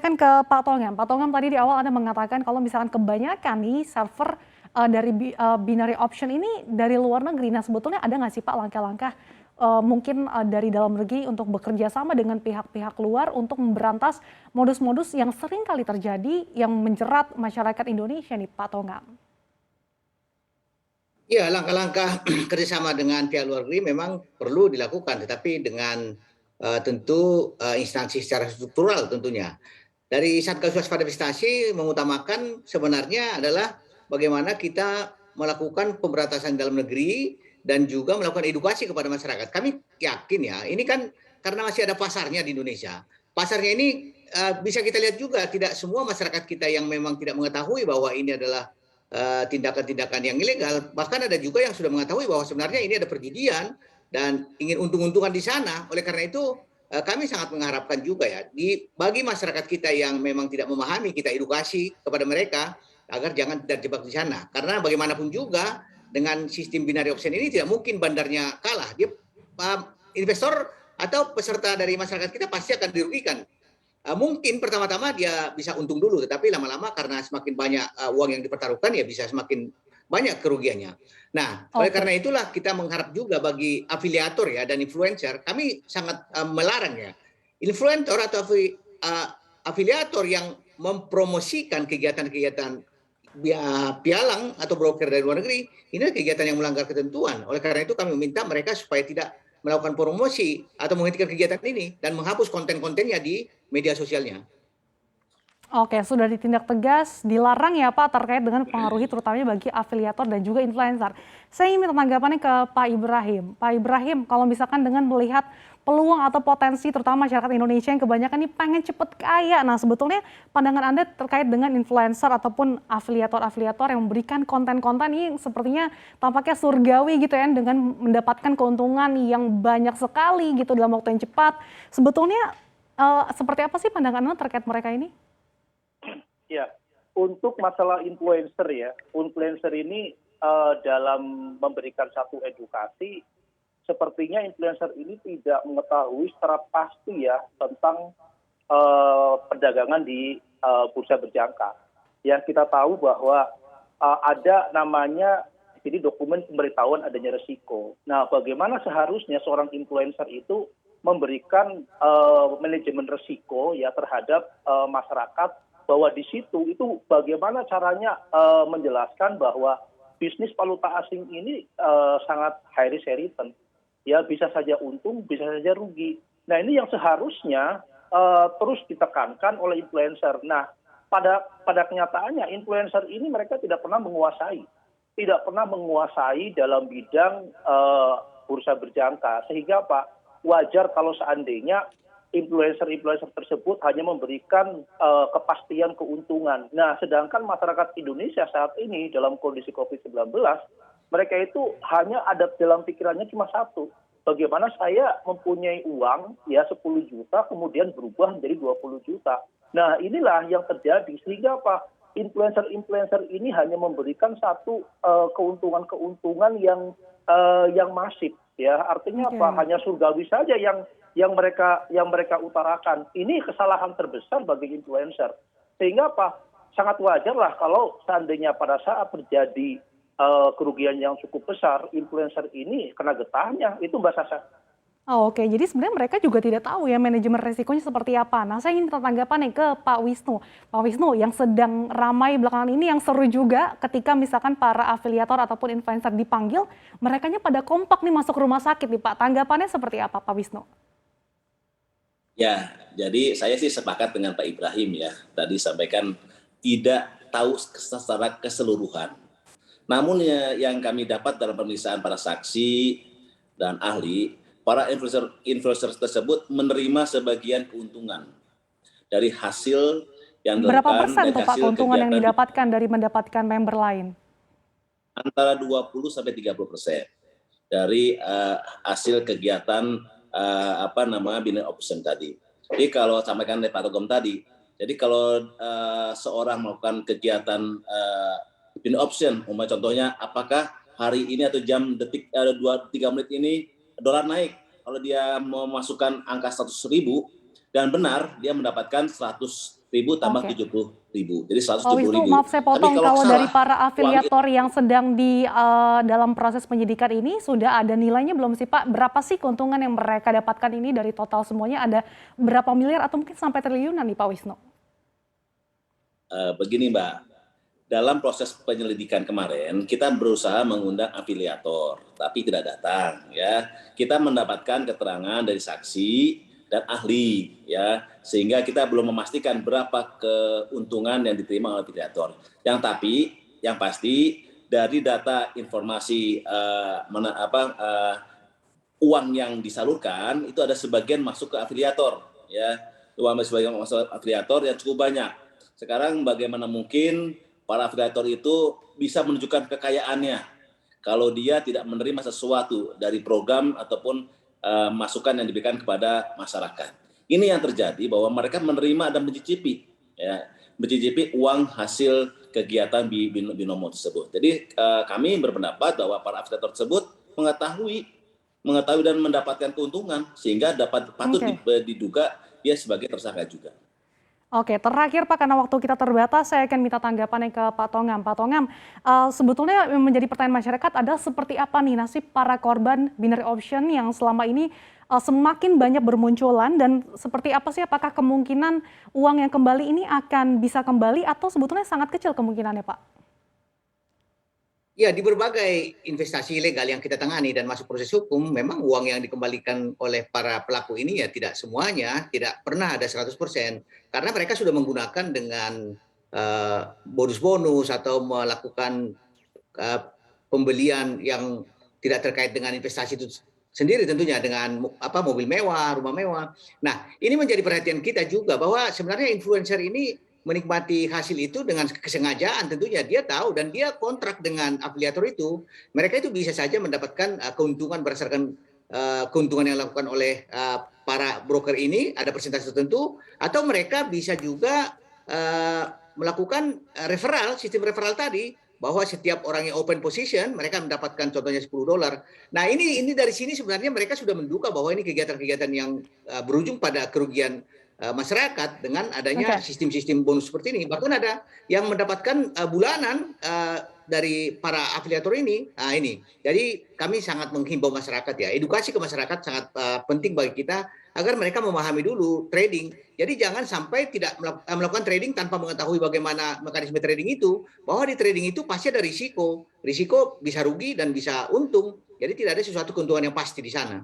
tanyakan ke Pak Tongam. Pak Tongam, tadi di awal Anda mengatakan kalau misalkan kebanyakan nih server dari binary option ini dari luar negeri. Nah, sebetulnya ada nggak sih Pak langkah-langkah mungkin dari dalam negeri untuk bekerja sama dengan pihak-pihak luar untuk memberantas modus-modus yang sering kali terjadi yang menjerat masyarakat Indonesia nih Pak Tongam? Ya, langkah-langkah kerjasama dengan pihak luar negeri memang perlu dilakukan, tetapi dengan tentu instansi secara struktural tentunya. Dari Satgas Waspada Investasi mengutamakan sebenarnya adalah bagaimana kita melakukan pemberantasan dalam negeri dan juga melakukan edukasi kepada masyarakat. Kami yakin ya, ini kan karena masih ada pasarnya di Indonesia. Pasarnya ini bisa kita lihat juga tidak semua masyarakat kita yang memang tidak mengetahui bahwa ini adalah tindakan-tindakan yang ilegal. Bahkan ada juga yang sudah mengetahui bahwa sebenarnya ini ada perjudian dan ingin untung-untungan di sana. Oleh karena itu kami sangat mengharapkan juga ya bagi masyarakat kita yang memang tidak memahami, kita edukasi kepada mereka agar jangan terjebak di sana. Karena bagaimanapun juga dengan sistem binary option ini tidak mungkin bandarnya kalah. Dia investor atau peserta dari masyarakat kita pasti akan dirugikan. Mungkin pertama-tama dia bisa untung dulu, tetapi lama-lama karena semakin banyak uang yang dipertaruhkan ya bisa semakin banyak kerugiannya. Nah, oleh Oke. karena itulah kita mengharap juga bagi afiliator ya dan influencer, kami sangat melarang ya influencer atau afiliator yang mempromosikan kegiatan-kegiatan pialang atau broker dari luar negeri, ini kegiatan yang melanggar ketentuan. Oleh karena itu kami meminta mereka supaya tidak melakukan promosi atau menghentikan kegiatan ini dan menghapus konten-kontennya di media sosialnya. Oke, sudah ditindak tegas, dilarang ya Pak terkait dengan pengaruhi terutamanya bagi afiliator dan juga influencer. Saya ingin minta tanggapannya ke Pak Ibrahim. Pak Ibrahim, kalau misalkan dengan melihat peluang atau potensi terutama masyarakat Indonesia yang kebanyakan ini pengen cepet kaya. Nah, sebetulnya pandangan Anda terkait dengan influencer ataupun afiliator-afiliator yang memberikan konten-konten ini sepertinya tampaknya surgawi gitu ya dengan mendapatkan keuntungan yang banyak sekali gitu dalam waktu yang cepat. Sebetulnya seperti apa sih pandangan Anda terkait mereka ini? Ya, untuk masalah influencer ya, influencer ini dalam memberikan satu edukasi, sepertinya influencer ini tidak mengetahui secara pasti ya tentang perdagangan di bursa berjangka. Ya, kita tahu bahwa ada namanya jadi dokumen pemberitahuan adanya resiko. Nah, bagaimana seharusnya seorang influencer itu memberikan manajemen resiko ya terhadap masyarakat, bahwa di situ itu bagaimana caranya menjelaskan bahwa bisnis valuta asing ini sangat high risk high return. Ya, bisa saja untung, bisa saja rugi. Nah, ini yang seharusnya terus ditekankan oleh influencer. Nah, pada kenyataannya influencer ini mereka tidak pernah menguasai. Tidak pernah menguasai dalam bidang bursa berjangka. Sehingga apa? Wajar kalau seandainya influencer-influencer tersebut hanya memberikan kepastian keuntungan. Nah, sedangkan masyarakat Indonesia saat ini dalam kondisi COVID-19, mereka itu hanya ada dalam pikirannya cuma satu. Bagaimana saya mempunyai uang ya 10 juta kemudian berubah menjadi 20 juta. Nah, inilah yang terjadi sehingga apa? Influencer-influencer ini hanya memberikan satu keuntungan-keuntungan yang masif ya. Artinya apa? Hanya surgawi saja yang mereka utarakan. Ini kesalahan terbesar bagi influencer. Sehingga apa? Sangat wajar lah kalau seandainya pada saat terjadi kerugian yang cukup besar, influencer ini kena getahnya. Itu Mbak Sasa. Oh, oke, jadi sebenarnya mereka juga tidak tahu ya manajemen resikonya seperti apa. Nah, saya ingin tanggapan nih ke Pak Wisnu. Pak Wisnu, yang sedang ramai belakangan ini yang seru juga ketika misalkan para afiliator ataupun influencer dipanggil, merekanya pada kompak nih masuk rumah sakit nih Pak. Tanggapannya seperti apa Pak Wisnu? Ya, jadi saya sih sepakat dengan Pak Ibrahim ya. Tadi sampaikan tidak tahu secara keseluruhan. Namun yang kami dapat dalam pemeriksaan para saksi dan ahli, para influencer tersebut menerima sebagian keuntungan dari hasil yang Berapa dilakukan persen dari tuh Pak hasil keuntungan yang kegiatan didapatkan dari mendapatkan member lain? antara 20-30% dari hasil kegiatan binary option tadi. Jadi kalau sampaikan oleh Pak Togam tadi, jadi kalau seorang melakukan kegiatan binary option, contohnya apakah hari ini atau jam detik 2-3 menit ini dolar naik, kalau dia mau masukkan angka 100.000, Dan benar dia mendapatkan 100.000 tambah Oke. 70.000. Jadi Pak Wisnu, 170.000. maaf saya Tapi potong, kalau salah, dari para uang itu afiliator yang sedang dalam proses penyidikan ini, sudah ada nilainya belum sih Pak? Berapa sih keuntungan yang mereka dapatkan ini dari total semuanya? Ada berapa miliar atau mungkin sampai triliunan nih Pak Wisnu? begini Mbak, dalam proses penyelidikan kemarin kita berusaha mengundang afiliator, tapi tidak datang. Ya, kita mendapatkan keterangan dari saksi dan ahli, ya, sehingga kita belum memastikan berapa keuntungan yang diterima oleh afiliator. Yang pasti dari data informasi uang yang disalurkan itu ada sebagian masuk ke afiliator, ya, uang sebagian masuk ke afiliator yang cukup banyak. Sekarang bagaimana mungkin para afiliator itu bisa menunjukkan kekayaannya kalau dia tidak menerima sesuatu dari program ataupun masukan yang diberikan kepada masyarakat. Ini yang terjadi, bahwa mereka menerima dan mencicipi, ya, mencicipi uang hasil kegiatan binomo tersebut. Jadi kami berpendapat bahwa para afiliator tersebut mengetahui dan mendapatkan keuntungan, sehingga patut diduga dia sebagai tersangka juga. Oke, terakhir Pak, karena waktu kita terbatas, saya akan minta tanggapannya ke Pak Tongam. Pak Tongam, sebetulnya yang menjadi pertanyaan masyarakat adalah seperti apa nih nasib para korban binary option yang selama ini semakin banyak bermunculan, dan seperti apa sih, apakah kemungkinan uang yang kembali ini akan bisa kembali atau sebetulnya sangat kecil kemungkinannya Pak? Ya, di berbagai investasi ilegal yang kita tangani dan masuk proses hukum, memang uang yang dikembalikan oleh para pelaku ini ya tidak semuanya, tidak pernah ada 100%. Karena mereka sudah menggunakan dengan bonus-bonus atau melakukan pembelian yang tidak terkait dengan investasi itu sendiri, tentunya dengan mobil mewah, rumah mewah. Nah, ini menjadi perhatian kita juga, bahwa sebenarnya influencer ini menikmati hasil itu dengan kesengajaan. Tentunya dia tahu dan dia kontrak dengan afiliator itu, mereka itu bisa saja mendapatkan keuntungan berdasarkan keuntungan yang dilakukan oleh para broker ini, ada persentase tertentu, atau mereka bisa juga melakukan referral, sistem referral tadi, bahwa setiap orang yang open position mereka mendapatkan contohnya $10. Nah, ini dari sini sebenarnya mereka sudah menduga bahwa ini kegiatan-kegiatan yang berujung pada kerugian masyarakat dengan adanya sistem-sistem bonus seperti ini. Bahkan ada yang mendapatkan bulanan dari para afiliator ini. Nah, ini. Jadi kami sangat menghimbau masyarakat, ya, edukasi ke masyarakat sangat penting bagi kita agar mereka memahami dulu trading. Jadi jangan sampai tidak melakukan trading tanpa mengetahui bagaimana mekanisme trading itu, bahwa di trading itu pasti ada risiko. Risiko bisa rugi dan bisa untung. Jadi tidak ada sesuatu keuntungan yang pasti di sana.